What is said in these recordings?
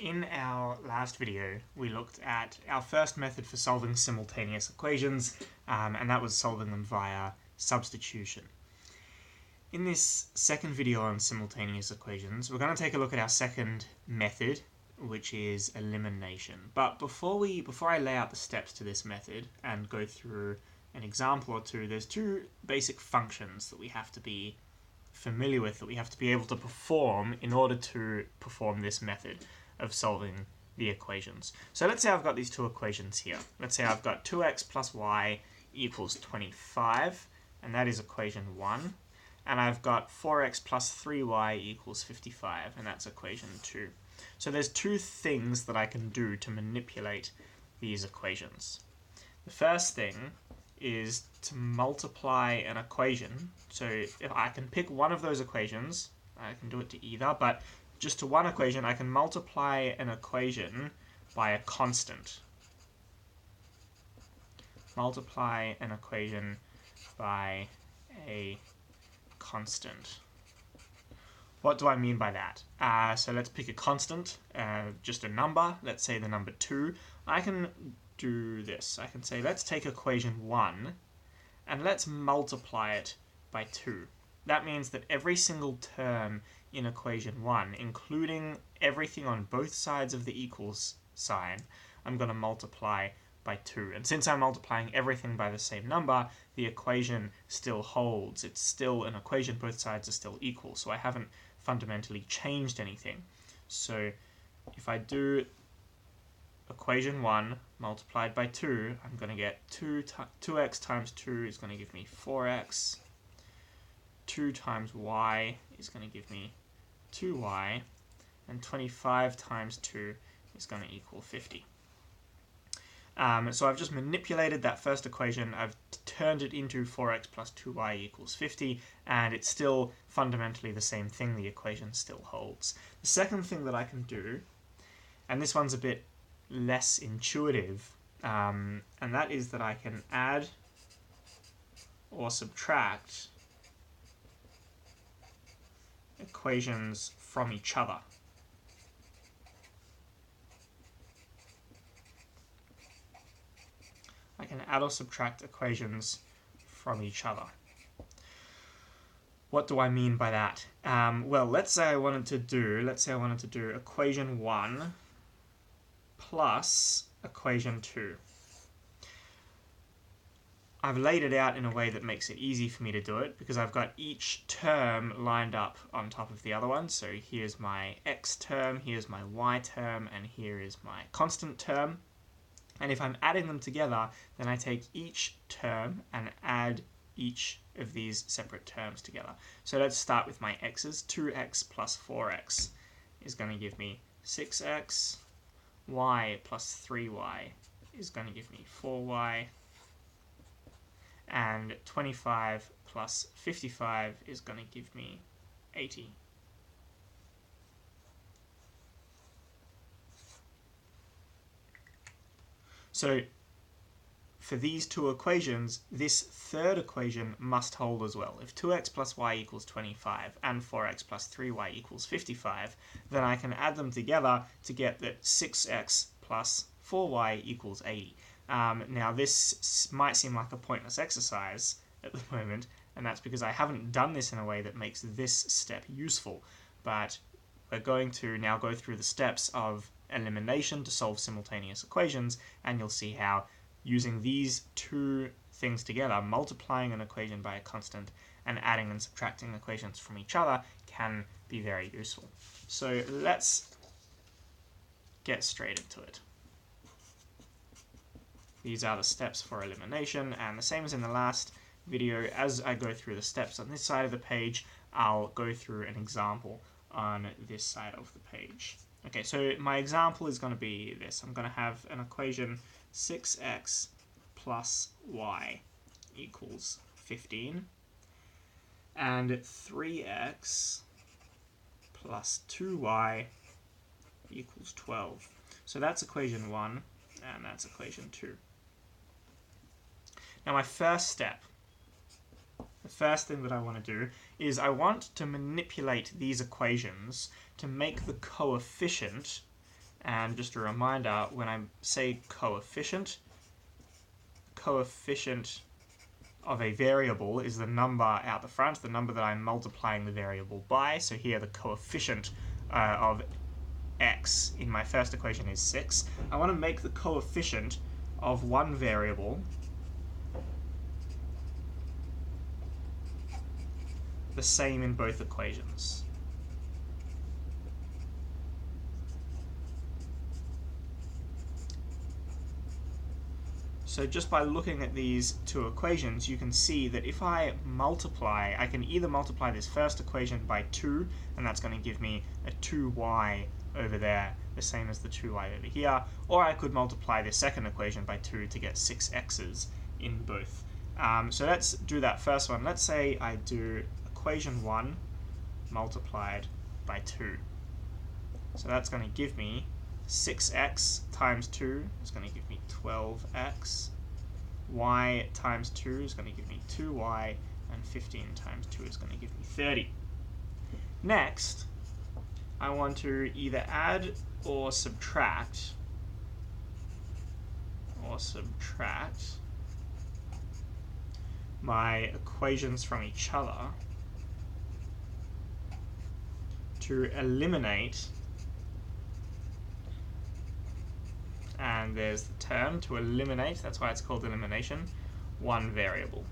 In our last video, we looked at our first method for solving simultaneous equations, and that was solving them via substitution. In this second video on simultaneous equations, we're going to take a look at our second method, which is elimination. But before I lay out the steps to this method and go through an example or two, there's two basic functions that we have to be familiar with, that we have to be able to perform in order to perform this method of solving the equations. So let's say I've got these two equations here. Let's say I've got 2x plus y equals 25, and that is equation 1. And I've got 4x plus 3y equals 55, and that's equation 2. So there's two things that I can do to manipulate these equations. The first thing is to multiply an equation. So if I can pick one of those equations, I can do it to either, but just to one equation, I can multiply an equation by a constant. Multiply an equation by a constant. What do I mean by that? So let's pick a constant, just a number. Let's say the number 2. I can do this. I can say, let's take equation 1 and let's multiply it by 2. That means that every single term in equation 1, including everything on both sides of the equals sign, I'm going to multiply by 2. And since I'm multiplying everything by the same number, the equation still holds. It's still an equation, both sides are still equal, so I haven't fundamentally changed anything. So if I do equation 1 multiplied by 2, I'm going to get 2x times 2 is going to give me 4x. 2 times y is going to give me 2y, and 25 times 2 is going to equal 50. So I've just manipulated that first equation, I've turned it into 4x plus 2y equals 50, and it's still fundamentally the same thing, the equation still holds. The second thing that I can do, and this one's a bit less intuitive, and that is that I can add or subtract equations from each other. I can add or subtract equations from each other. What do I mean by that? Well, let's say I wanted to do equation 1 plus equation 2. I've laid it out in a way that makes it easy for me to do it because I've got each term lined up on top of the other one. So here's my x term, here's my y term, and here is my constant term. And if I'm adding them together, then I take each term and add each of these separate terms together. So let's start with my x's. 2x plus 4x is going to give me 6x. Y plus 3y is going to give me 4y. And 25 plus 55 is going to give me 80. So for these two equations, this third equation must hold as well. If 2x plus y equals 25 and 4x plus 3y equals 55, then I can add them together to get that 6x plus 4y equals 80. Now this might seem like a pointless exercise at the moment, and that's because I haven't done this in a way that makes this step useful, but we're going to now go through the steps of elimination to solve simultaneous equations, and you'll see how using these two things together, multiplying an equation by a constant and adding and subtracting equations from each other, can be very useful. So let's get straight into it. These are the steps for elimination, and the same as in the last video, as I go through the steps on this side of the page, I'll go through an example on this side of the page. Okay, so my example is going to be this. I'm going to have an equation 6x plus y equals 15, and 3x plus 2y equals 12. So that's equation 1, and that's equation 2. Now my first step, the first thing that I want to do is I want to manipulate these equations to make the coefficient And just a reminder, when I say coefficient of a variable is the number out the front, the number that I'm multiplying the variable by. So here the coefficient of x in my first equation is 6. I want to make the coefficient of one variable the same in both equations. So just by looking at these two equations, you can see that if I multiply, I can either multiply this first equation by 2, and that's going to give me a 2y over there, the same as the 2y over here, or I could multiply the second equation by 2 to get 6x's in both. So let's do that first one. Let's say I do equation 1 multiplied by 2. So that's going to give me 6x times 2 is going to give me 12x. Y times 2 is going to give me 2y. And 15 times 2 is going to give me 30. Next, I want to either add or subtract my equations from each other to eliminate, and there's the term to eliminate, that's why it's called elimination, one variable.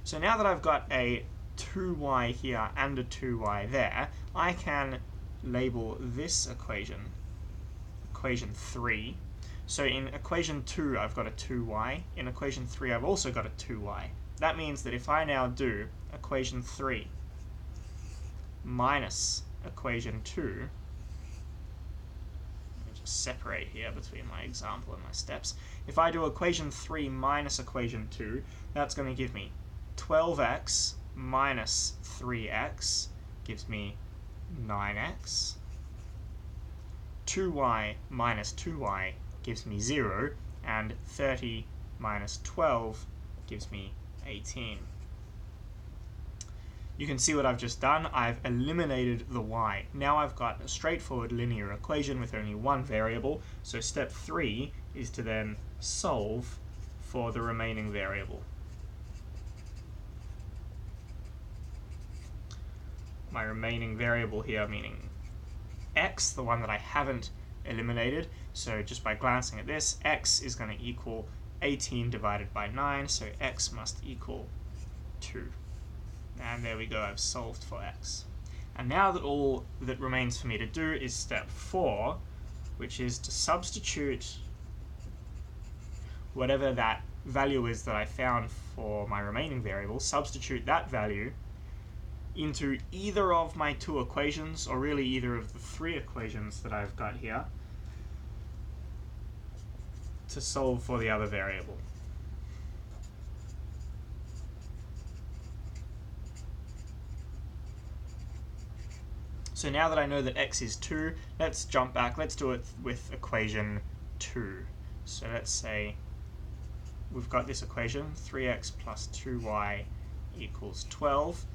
So now that I've got a 2y here and a 2y there, I can label this equation, equation 3. So in equation 2 I've got a 2y, in equation 3 I've also got a 2y. That means that if I now do equation 3 minus equation 2, separate here between my example and my steps. If I do equation 3 minus equation 2, that's going to give me 12x minus 3x gives me 9x. 2y minus 2y gives me 0, and 30 minus 12 gives me 18. You can see what I've just done. I've eliminated the y. Now I've got a straightforward linear equation with only one variable. So step 3 is to then solve for the remaining variable. My remaining variable here, meaning x, the one that I haven't eliminated. So just by glancing at this, x is going to equal 18 divided by 9, so x must equal 2. And there we go, I've solved for x. And now that all that remains for me to do is step 4, which is to substitute whatever that value is that I found for my remaining variable, substitute that value into either of my two equations, or really either of the three equations that I've got here, to solve for the other variable. So now that I know that x is 2, let's jump back. Let's do it with equation 2. So let's say we've got this equation, 3x plus 2y equals 12.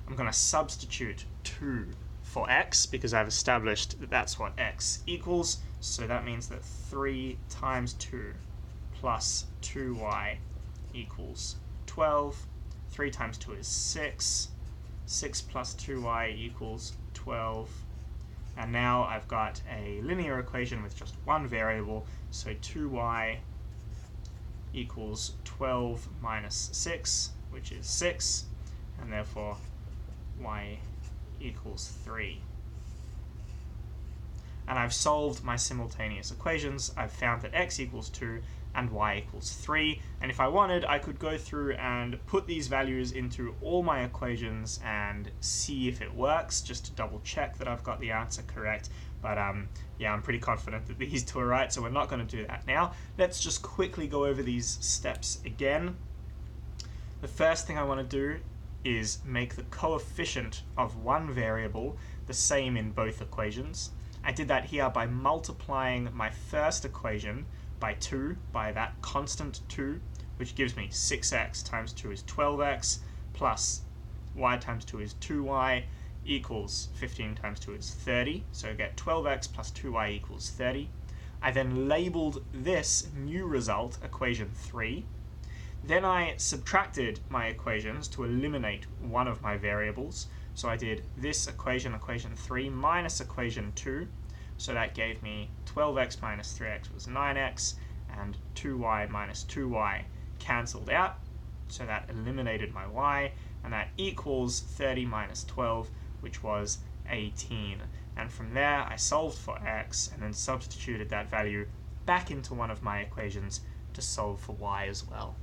I'm going to substitute 2 for x because I've established that that's what x equals. So that means that 3 times 2 plus 2y equals 12. 3 times 2 is 6. 6 plus 2y equals 12. And now I've got a linear equation with just one variable, so 2y equals 12 minus 6, which is 6, and therefore y equals 3. And I've solved my simultaneous equations. I've found that x equals 2 and y equals 3, and if I wanted, I could go through and put these values into all my equations and see if it works, just to double check that I've got the answer correct. But yeah, I'm pretty confident that these two are right, so we're not going to do that now. Let's just quickly go over these steps again. The first thing I want to do is make the coefficient of one variable the same in both equations. I did that here by multiplying my first equation by 2, by that constant 2, which gives me 6x times 2 is 12x, plus y times 2 is 2y, equals 15 times 2 is 30, so I get 12x plus 2y equals 30. I then labelled this new result equation 3. Then I subtracted my equations to eliminate one of my variables. So I did this equation, equation 3, minus equation 2. So that gave me 12x minus 3x was 9x, and 2y minus 2y cancelled out. So that eliminated my y, and that equals 30 minus 12, which was 18. And from there, I solved for x, and then substituted that value back into one of my equations to solve for y as well.